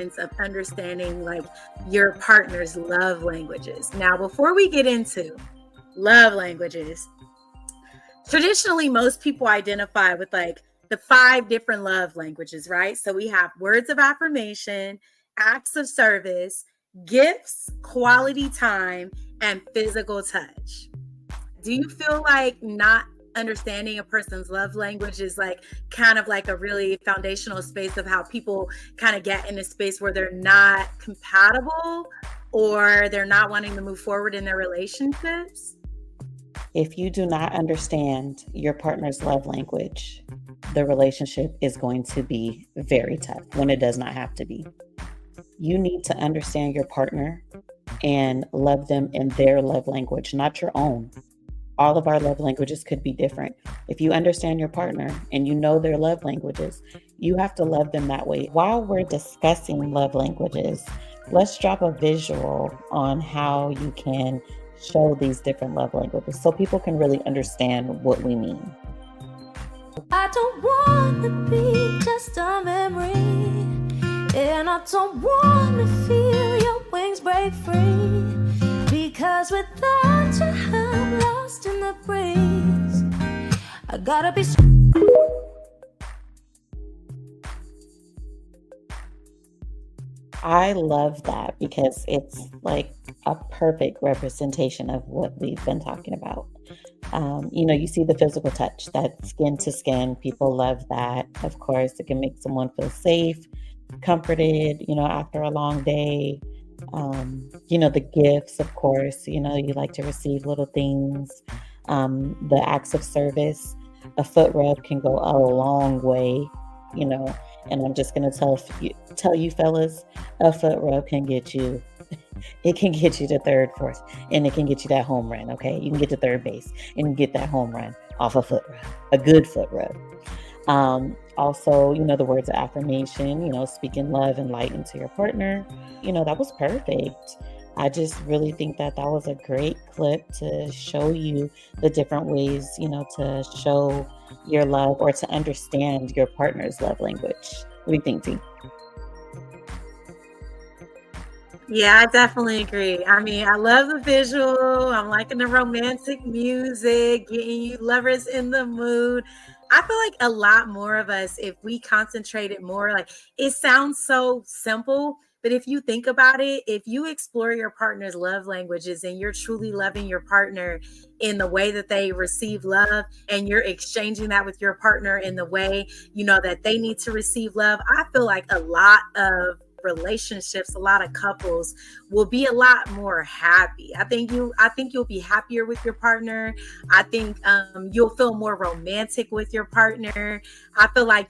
importance of understanding like your partner's love languages. Now, before we get into love languages, traditionally most people identify with like the 5 different love languages, right? So we have words of affirmation, acts of service, gifts, quality time, and physical touch. Do you feel like not understanding a person's love language is like kind of like a really foundational space of how people kind of get in a space where they're not compatible or they're not wanting to move forward in their relationships? If you do not understand your partner's love language, the relationship is going to be very tough when it does not have to be. You need to understand your partner and love them in their love language, not your own. All of our love languages could be different. If you understand your partner and you know their love languages, you have to love them that way. While we're discussing love languages, let's drop a visual on how you can show these different love languages so people can really understand what we mean. I don't want to be just a memory, and I don't want to feel your wings break free, because without you I'm lost in the breeze. I gotta be I love that because it's like a perfect representation of what we've been talking about. You see the physical touch, that skin to skin. People love that. Of course, it can make someone feel safe, comforted, after a long day. The gifts, of course, you like to receive little things. The acts of service, a foot rub can go a long way, and I'm just going to tell you fellas, a foot rub can get you, it can get you to third, fourth, and it can get you that home run, okay? You can get to third base and get that home run off a foot rub, a good foot rub. Also, the words of affirmation, speaking love and light into your partner, that was perfect. I just really think that was a great clip to show you the different ways, to show your love or to understand your partner's love language. What do you think, T? Yeah, I definitely agree. I mean, I love the visual. I'm liking the romantic music, getting you lovers in the mood. I feel like a lot more of us, if we concentrated more, like it sounds so simple, but if you think about it, if you explore your partner's love languages and you're truly loving your partner in the way that they receive love and you're exchanging that with your partner in the way, that they need to receive love, I feel like a lot of relationships, a lot of couples will be a lot more happy. I think you'll be happier with your partner. I think you'll feel more romantic with your partner. I feel like,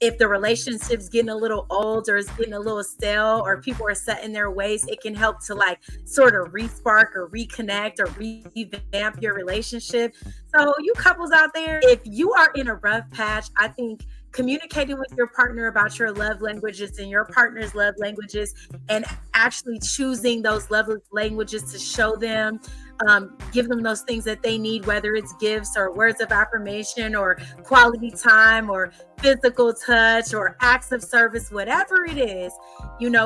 if the relationship's getting a little old or it's getting a little stale or people are set in their ways, it can help to like sort of re-spark or reconnect or revamp your relationship. So you couples out there, if you are in a rough patch, I think communicating with your partner about your love languages and your partner's love languages and actually choosing those love languages to show them, give them those things that they need, whether it's gifts or words of affirmation or quality time or physical touch or acts of service, whatever it is,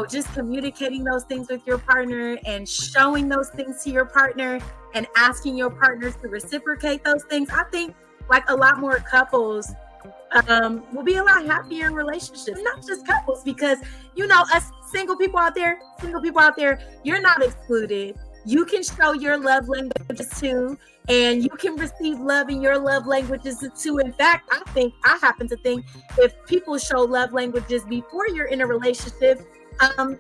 just communicating those things with your partner and showing those things to your partner and asking your partners to reciprocate those things. I think like a lot more couples will be a lot happier in relationships, not just couples, because us single people out there, you're not excluded. You can show your love languages too, and you can receive love in your love languages too. In fact, I happen to think if people show love languages before you're in a relationship,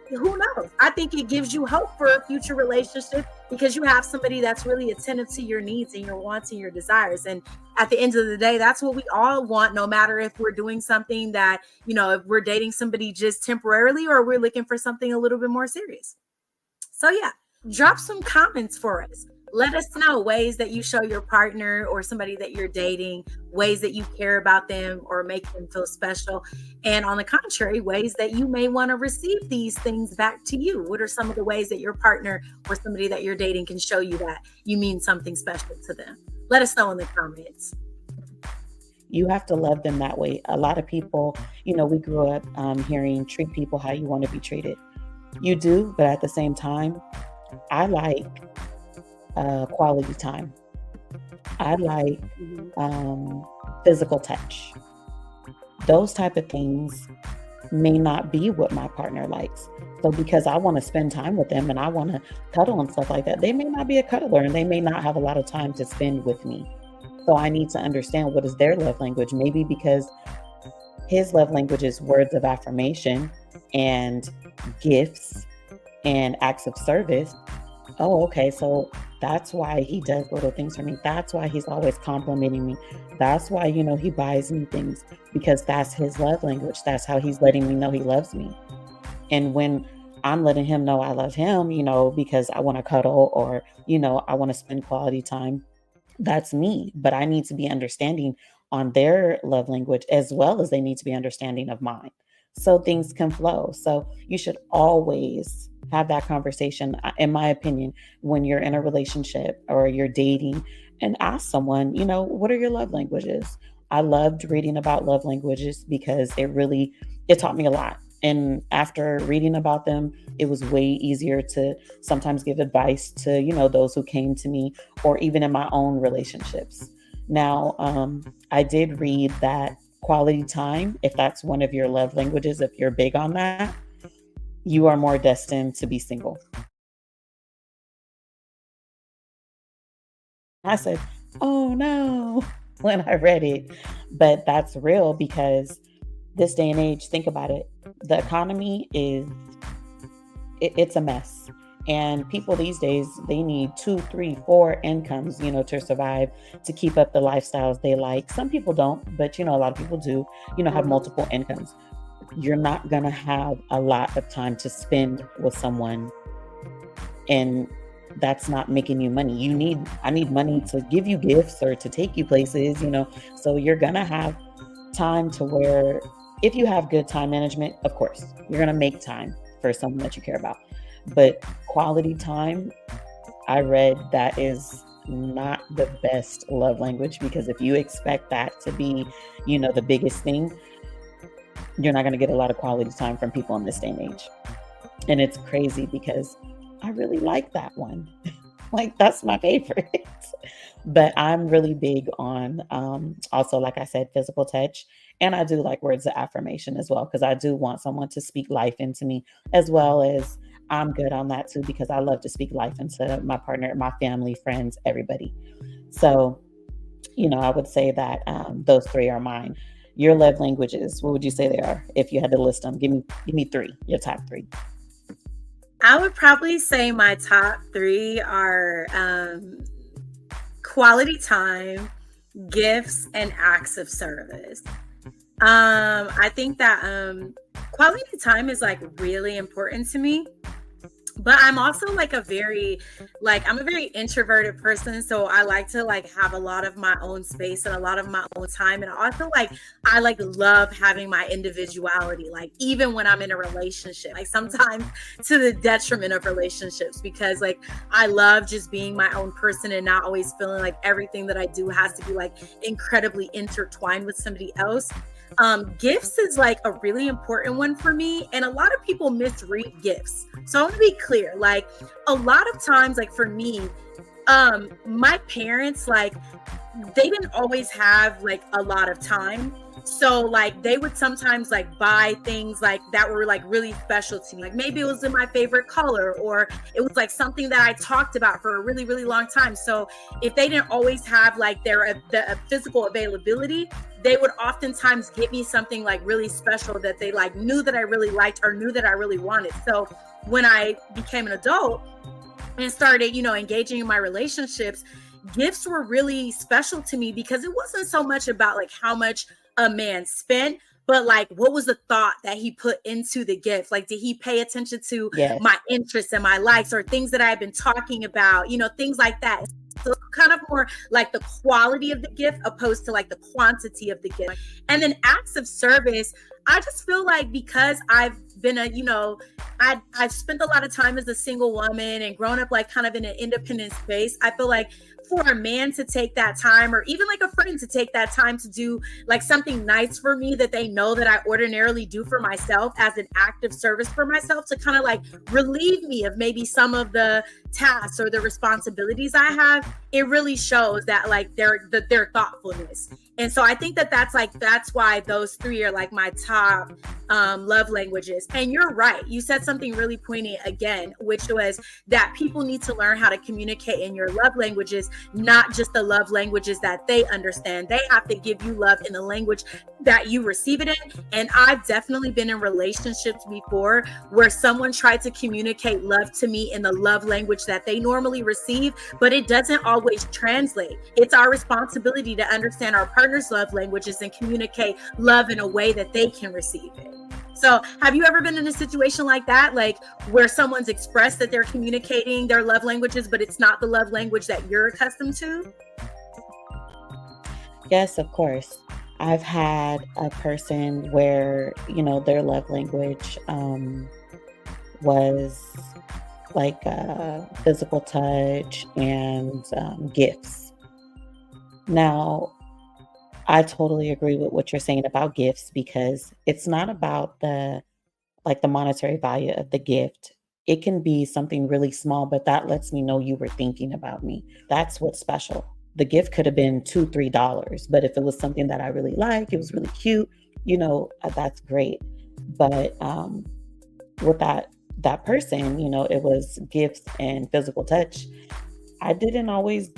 who knows? I think it gives you hope for a future relationship because you have somebody that's really attentive to your needs and your wants and your desires. And at the end of the day, that's what we all want, no matter if we're doing something that, if we're dating somebody just temporarily or we're looking for something a little bit more serious. So yeah, drop some comments for us. Let us know ways that you show your partner or somebody that you're dating, ways that you care about them or make them feel special. And on the contrary, ways that you may want to receive these things back to you. What are some of the ways that your partner or somebody that you're dating can show you that you mean something special to them? Let us know in the comments. You have to love them that way. A lot of people, we grew up hearing treat people how you want to be treated. You do, but at the same time, I like quality time. I like physical touch. Those type of things may not be what my partner likes. So because I want to spend time with them and I want to cuddle and stuff like that, they may not be a cuddler and they may not have a lot of time to spend with me. So I need to understand what is their love language. Maybe because his love language is words of affirmation and gifts and acts of service. Oh, okay. So that's why he does little things for me. That's why he's always complimenting me. That's why, he buys me things, because that's his love language. That's how he's letting me know he loves me. And when I'm letting him know I love him, because I want to cuddle or, I want to spend quality time, that's me. But I need to be understanding on their love language as well as they need to be understanding of mine. So things can flow. So you should always have that conversation, in my opinion, when you're in a relationship or you're dating, and ask someone, what are your love languages? I loved reading about love languages because it taught me a lot. And after reading about them, it was way easier to sometimes give advice to, those who came to me, or even in my own relationships. Now, I did read that quality time, if that's one of your love languages, if you're big on that, you are more destined to be single. I said, oh no, when I read it. But that's real, because this day and age, think about it. The economy it's a mess. And people these days, they need 2, 3, 4 incomes, to survive, to keep up the lifestyles they like. Some people don't, but a lot of people do, have multiple incomes. You're not going to have a lot of time to spend with someone, and that's not making you money. I need money to give you gifts or to take you places, so you're going to have time to where, if you have good time management, of course, you're going to make time for someone that you care about. But quality time, I read, that is not the best love language, because if you expect that to be, the biggest thing, you're not going to get a lot of quality time from people in this day and age. And it's crazy because I really like that one. Like, that's my favorite. But I'm really big on, also, like I said, physical touch. And I do like words of affirmation as well, because I do want someone to speak life into me, as well as I'm good on that too, because I love to speak life into my partner, my family, friends, everybody. So, I would say that those 3 are mine. Your love languages, what would you say they are if you had to list them? Give me 3, your top 3. I would probably say my top 3 are quality time, gifts, and acts of service. I think that quality time is like really important to me. But I'm also I'm a very introverted person. So I like to have a lot of my own space and a lot of my own time. And also I love having my individuality, even when I'm in a relationship, sometimes to the detriment of relationships, because I love just being my own person and not always feeling like everything that I do has to be incredibly intertwined with somebody else. Gifts is a really important one for me, and a lot of people misread gifts. So I want to be clear, a lot of times, for me, my parents, they didn't always have a lot of time. So they would sometimes buy things that were really special to me. Maybe it was in my favorite color, or it was something that I talked about for a really, really long time. So if they didn't always have the physical availability, they would oftentimes get me something really special that they knew that I really liked or knew that I really wanted. So when I became an adult and started, engaging in my relationships, gifts were really special to me, because it wasn't so much about how much a man spent, but what was the thought that he put into the gift? Did he pay attention to my interests and my likes, or things that I've been talking about, things like that. So kind of more the quality of the gift opposed to the quantity of the gift. And then acts of service, I just feel because I've been I've spent a lot of time as a single woman and grown up kind of in an independent space. I feel for a man to take that time, or even like a friend to take that time to do like something nice for me that they know that I ordinarily do for myself as an act of service for myself, to kind of like relieve me of maybe some of the tasks or the responsibilities I have, it really shows that like their thoughtfulness. And so I think that that's why those three are like my top love languages. And you're right, you said something really poignant again, which was that people need to learn how to communicate in your love languages, not just the love languages that they understand. They have to give you love in the language that you receive it in. And I've definitely been in relationships before where someone tried to communicate love to me in the love language that they normally receive, but it doesn't always translate. It's our responsibility to understand our partner's love languages and communicate love in a way that they can receive it. So have you ever been in a situation like that, like where someone's expressed that they're communicating their love languages, but it's not the love language that you're accustomed to? Yes, of course. I've had a person where, their love language was like physical touch and gifts. Now, I totally agree with what you're saying about gifts, because it's not about the monetary value of the gift. It can be something really small, but that lets me know you were thinking about me. That's what's special. The gift could have been $2, $3, but if it was something that I really like, it was really cute, that's great. But with that person, it was gifts and physical touch. I didn't always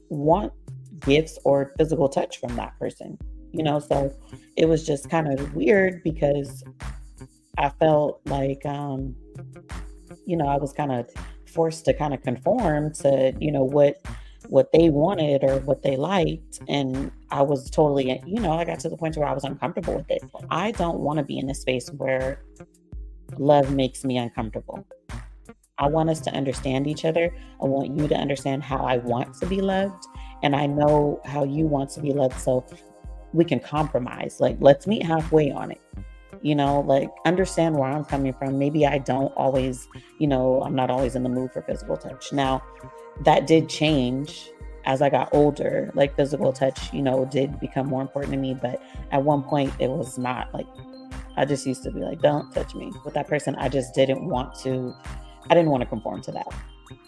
want gifts or physical touch from that person, so it was just kind of weird, because I felt like I was kind of forced to kind of conform to what they wanted or what they liked, and I was totally I got to the point where I was uncomfortable with it. I don't want to be in a space where love makes me uncomfortable. I want us to understand each other. I want you to understand how I want to be loved, and I know how you want to be loved, so we can compromise. Like, let's meet halfway on it. Like, understand where I'm coming from. Maybe I don't always, I'm not always in the mood for physical touch. Now, that did change as I got older. Like, physical touch, did become more important to me, but at one point it was not. Like, I just used to be like, don't touch me. With that person, I didn't want to conform to that.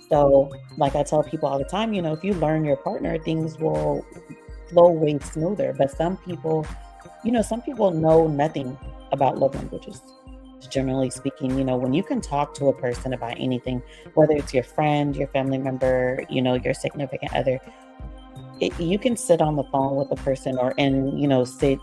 So, like I tell people all the time, if you learn your partner, things will flow way smoother. But some people know nothing about love languages. Generally speaking, when you can talk to a person about anything, whether it's your friend, your family member, your significant other, you can sit on the phone with a person and sit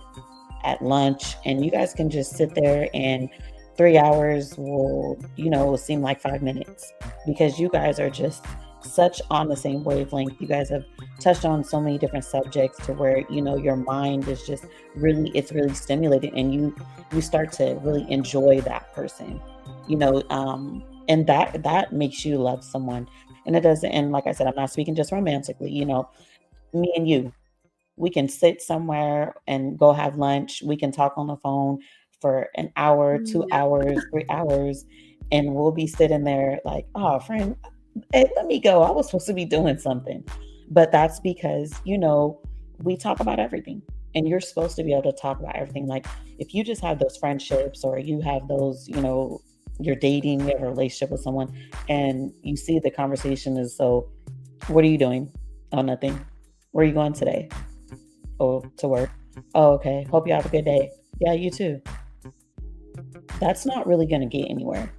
at lunch, and you guys can just sit there, and 3 hours will seem like 5 minutes, because you guys are just such on the same wavelength. You guys have touched on so many different subjects to where your mind is just really stimulated, and you start to really enjoy that person, and that makes you love someone. And it doesn't, and like I said, I'm not speaking just romantically. Me and you, we can sit somewhere and go have lunch. We can talk on the phone for an hour, 2 hours, 3 hours, and we'll be sitting there like, oh, friend, hey, let me go. I was supposed to be doing something. But that's because, we talk about everything, and you're supposed to be able to talk about everything. Like, if you just have those friendships, or you have those, you're dating, you have a relationship with someone, and you see the conversation is, so what are you doing? Oh, nothing. Where are you going today? Oh, to work. Oh, okay. Hope you have a good day. Yeah, you too. That's not really going to get anywhere.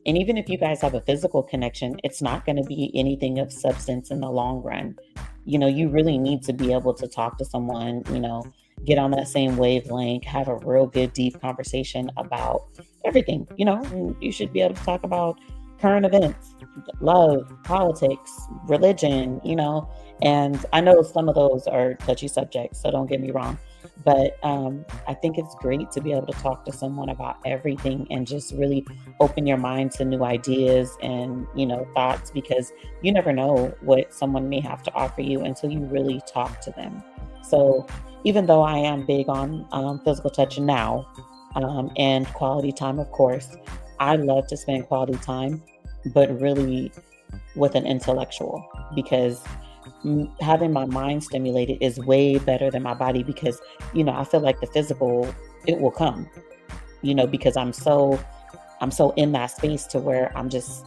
And even if you guys have a physical connection, it's not going to be anything of substance in the long run. You really need to be able to talk to someone, get on that same wavelength, have a real good, deep conversation about everything. You should be able to talk about current events, love, politics, religion, and I know some of those are touchy subjects, so don't get me wrong. But I think it's great to be able to talk to someone about everything and just really open your mind to new ideas and, thoughts, because you never know what someone may have to offer you until you really talk to them. So even though I am big on physical touch now and quality time, of course, I love to spend quality time, but really with an intellectual, because having my mind stimulated is way better than my body, because, I feel like the physical, it will come, because I'm so in that space to where I'm just,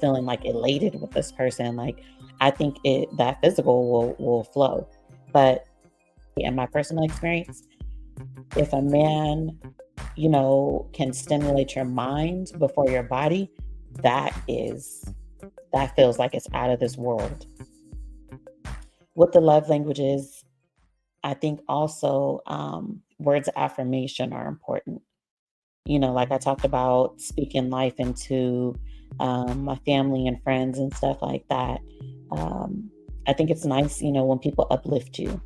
feeling like elated with this person. Like, I think that physical will flow. But in my personal experience, if a man, can stimulate your mind before your body, that feels like it's out of this world. With the love languages, I think also words of affirmation are important. Like I talked about, speaking life into my family and friends and stuff like that. I think it's nice, when people uplift you.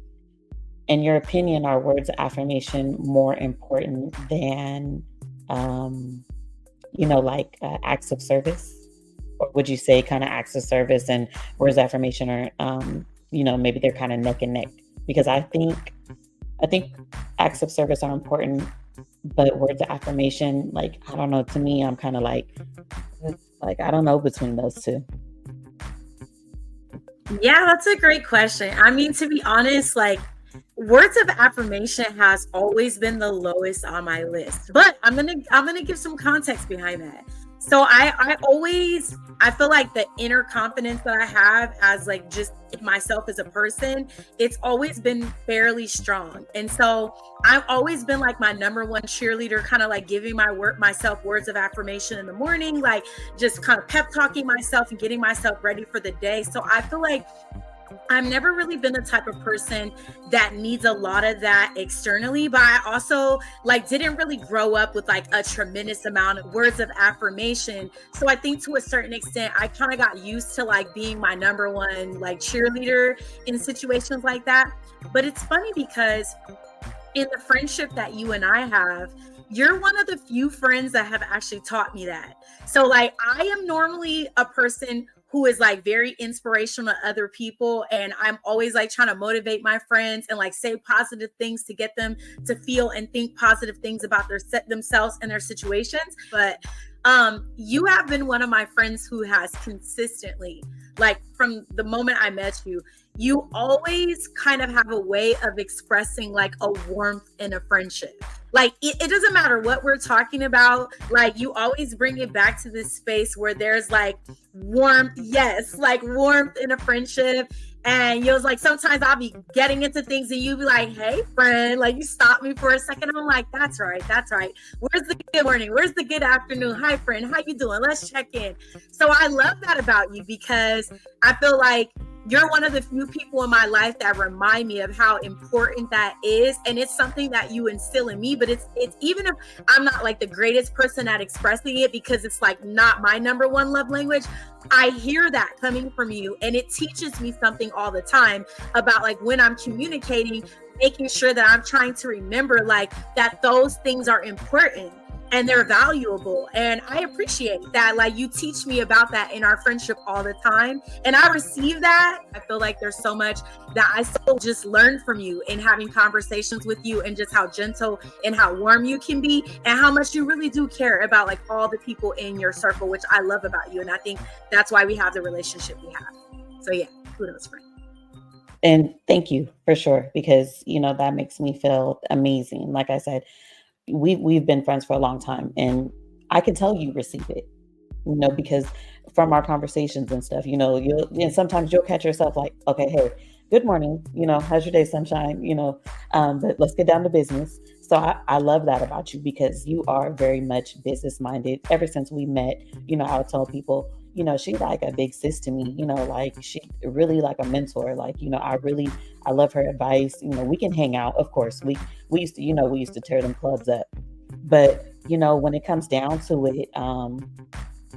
In your opinion, are words of affirmation more important than, like acts of service? Or would you say kind of acts of service and words of affirmation are, maybe they're kind of neck and neck? Because I think acts of service are important, but words of affirmation, like, I don't know, to me, I'm kind of like, I don't know between those two. Yeah, that's a great question. I mean, to be honest, like, words of affirmation has always been the lowest on my list, but I'm gonna give some context behind that. So I feel like the inner confidence that I have as like just myself as a person, it's always been fairly strong. And so I've always been like my number one cheerleader, kind of like giving myself words of affirmation in the morning, like just kind of pep talking myself and getting myself ready for the day. So I feel like I've never really been the type of person that needs a lot of that externally, but I also like didn't really grow up with like a tremendous amount of words of affirmation. So I think to a certain extent, I kind of got used to like being my number one like cheerleader in situations like that. But it's funny because in the friendship that you and I have, you're one of the few friends that have actually taught me that. So like I am normally a person who is like very inspirational to other people, and I'm always like trying to motivate my friends and like say positive things to get them to feel and think positive things about themselves and their situations. But you have been one of my friends who has consistently, like from the moment I met you, you always kind of have a way of expressing like a warmth in a friendship. Like it doesn't matter what we're talking about, like you always bring it back to this space where there's like warmth, yes, like warmth in a friendship. And you was like, sometimes I'll be getting into things and you be like, hey friend, like you stop me for a second. I'm like, that's right. Where's the good morning? Where's the good afternoon? Hi friend, how you doing? Let's check in. So I love that about you, because I feel like you're one of the few people in my life that remind me of how important that is. And it's something that you instill in me, but it's even if I'm not like the greatest person at expressing it, because it's like not my number one love language, I hear that coming from you. And it teaches me something all the time about like when I'm communicating, making sure that I'm trying to remember like that those things are important and they're valuable. And I appreciate that. Like you teach me about that in our friendship all the time. And I receive that. I feel like there's so much that I still just learned from you in having conversations with you, and just how gentle and how warm you can be, and how much you really do care about like all the people in your circle, which I love about you. And I think that's why we have the relationship we have. So yeah, kudos, friend. And thank you for sure, because, that makes me feel amazing. Like I said, we've been friends for a long time, and I can tell you receive it, because from our conversations and stuff, sometimes you'll catch yourself like, okay, hey, good morning, how's your day, sunshine, but let's get down to business. So I love that about you, because you are very much business minded. Ever since we met, I'll tell people, she's like a big sis to me, like she really like a mentor. Like, I love her advice. We can hang out. Of course, we used to tear them clubs up. But, when it comes down to it,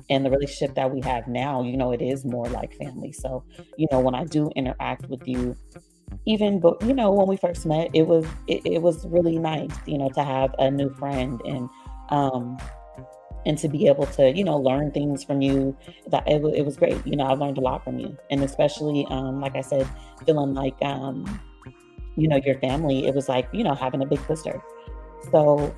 and the relationship that we have now, it is more like family. So, when I do interact with you, even, but, when we first met, it was really nice, to have a new friend, and to be able to, learn things from you. That it was great. I learned a lot from you, and especially, like I said, feeling like, your family, it was like, having a big sister. So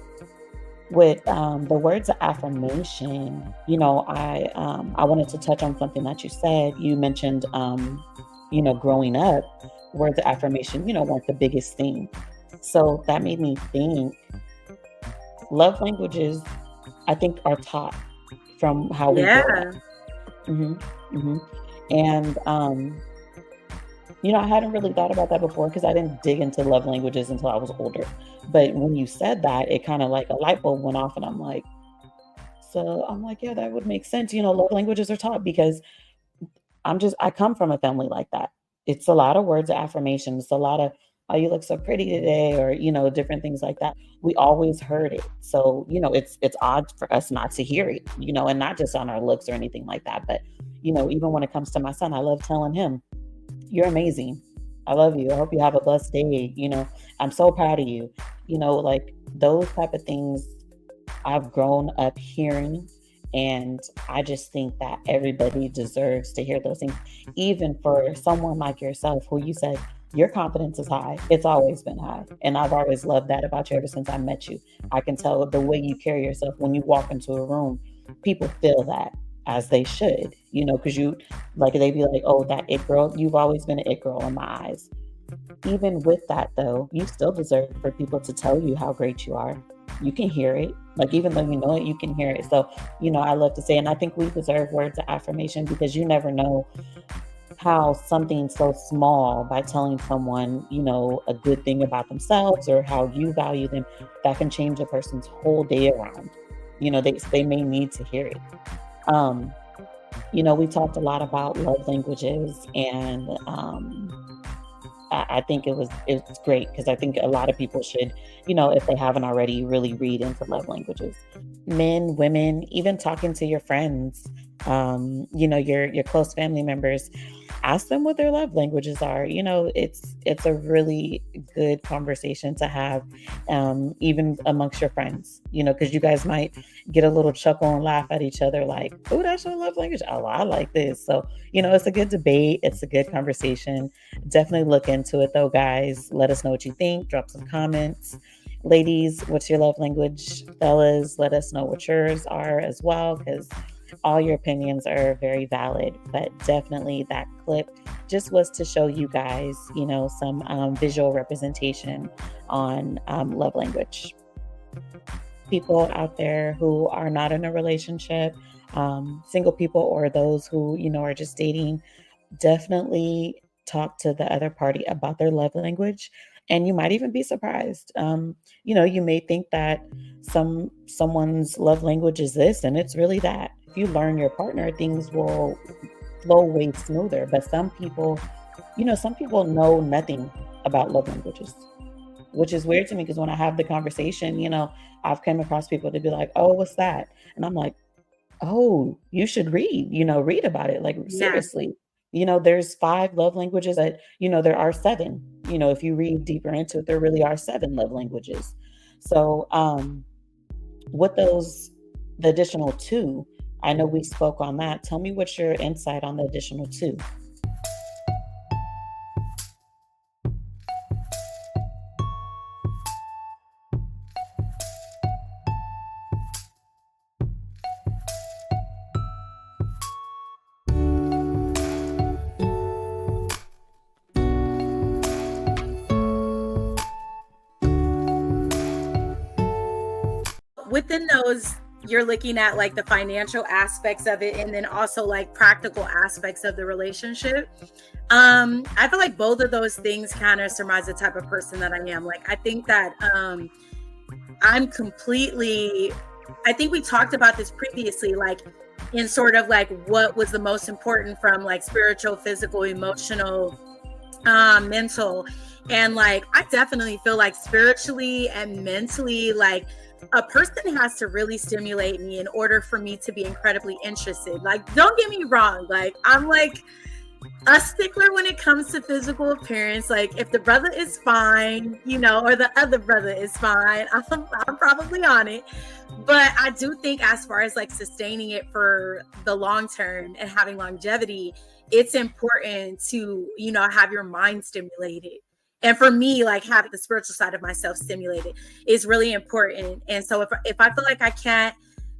with the words of affirmation, I wanted to touch on something that you said. You mentioned growing up, words of affirmation, weren't the biggest thing. So that made me think love languages, I think, are taught from how we grow up. Yeah. hmm hmm And, I hadn't really thought about that before because I didn't dig into love languages until I was older. But when you said that, it kind of like a light bulb went off, and I'm like, yeah, that would make sense. Love languages are taught because I come from a family like that. It's a lot of words of affirmation. It's a lot of, oh, you look so pretty today, or, different things like that. We always heard it. So, it's odd for us not to hear it, and not just on our looks or anything like that. But, even when it comes to my son, I love telling him, you're amazing. I love you. I hope you have a blessed day. I'm so proud of you. Like those type of things I've grown up hearing. And I just think that everybody deserves to hear those things, even for someone like yourself, who you said your confidence is high. It's always been high. And I've always loved that about you ever since I met you. I can tell the way you carry yourself when you walk into a room, people feel that, as they should, because they be like, oh, that it girl, you've always been an it girl in my eyes. Even with that, though, you still deserve for people to tell you how great you are. You can hear it. Like, even though you know it, you can hear it. So, I love to say, and I think we deserve words of affirmation, because you never know how something so small, by telling someone, a good thing about themselves or how you value them, that can change a person's whole day around. They may need to hear it. We talked a lot about love languages, and I think it's great, because I think a lot of people should, if they haven't already, really read into love languages. Men, women, even talking to your friends, your close family members, ask them what their love languages are. It's a really good conversation to have, even amongst your friends, because you guys might get a little chuckle and laugh at each other, like, oh, that's your love language. Oh, I like this. So, it's a good debate. It's a good conversation. Definitely look into it, though, guys. Let us know what you think. Drop some comments. Ladies, what's your love language? Fellas, let us know what yours are as well, because all your opinions are very valid. But definitely, that clip just was to show you guys, some visual representation on love language. People out there who are not in a relationship, single people, or those who, are just dating, definitely talk to the other party about their love language. And you might even be surprised. You may think that someone's love language is this, and it's really that. If you learn your partner, things will flow way smoother. But some people know nothing about love languages, which is weird to me, because when I have the conversation, I've come across people to be like, oh, what's that? And I'm like, oh, you should read about it. Like, Yeah. seriously, there's 5 love languages, but, there are 7. If you read deeper into it, there really are 7 love languages. So, with the additional 2, I know we spoke on that. Tell me what's your insight on the additional 2. Within those, you're looking at like the financial aspects of it, and then also like practical aspects of the relationship. I feel like both of those things kind of surmise the type of person that I am. Like, I think that I'm completely, I think we talked about this previously, like in sort of like what was the most important from like spiritual, physical, emotional, mental. And like, I definitely feel like spiritually and mentally, like a person has to really stimulate me in order for me to be incredibly interested. Like, don't get me wrong. Like, I'm like a stickler when it comes to physical appearance. Like, if the brother is fine, or the other brother is fine, I'm probably on it. But I do think, as far as like sustaining it for the long term and having longevity, it's important to, have your mind stimulated. And for me, like having the spiritual side of myself stimulated is really important. And so if I feel like I can't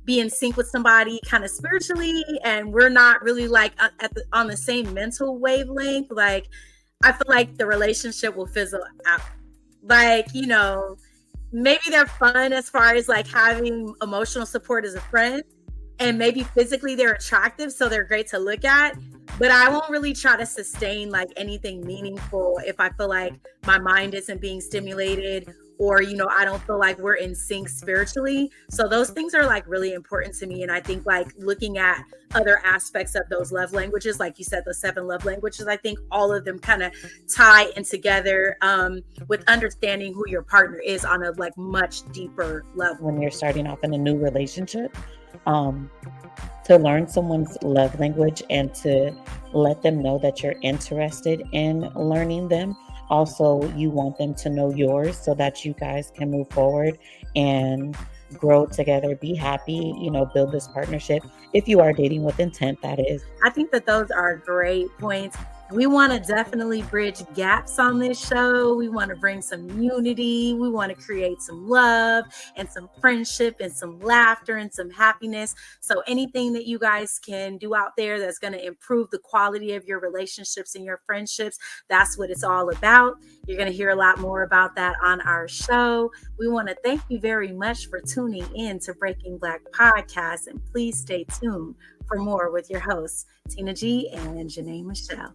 be in sync with somebody kind of spiritually and we're not really like on the same mental wavelength, like I feel like the relationship will fizzle out. Like, maybe they're fun as far as like having emotional support as a friend, and maybe physically they're attractive, so they're great to look at. But I won't really try to sustain like anything meaningful if I feel like my mind isn't being stimulated, or I don't feel like we're in sync spiritually. So those things are like really important to me. And I think like looking at other aspects of those love languages, like you said, the 7 love languages, I think all of them kind of tie in together with understanding who your partner is on a like much deeper level. When you're starting off in a new relationship, to learn someone's love language and to let them know that you're interested in learning them. Also, you want them to know yours so that you guys can move forward and grow together, be happy, build this partnership. If you are dating with intent, that is. I think that those are great points. We want to definitely bridge gaps on this show. We want to bring some unity. We want to create some love and some friendship and some laughter and some happiness. So anything that you guys can do out there that's going to improve the quality of your relationships and your friendships, that's what it's all about. You're going to hear a lot more about that on our show. We want to thank you very much for tuning in to Breaking Black Podcast, and please stay tuned for more with your hosts, Tina G and Janay Michelle.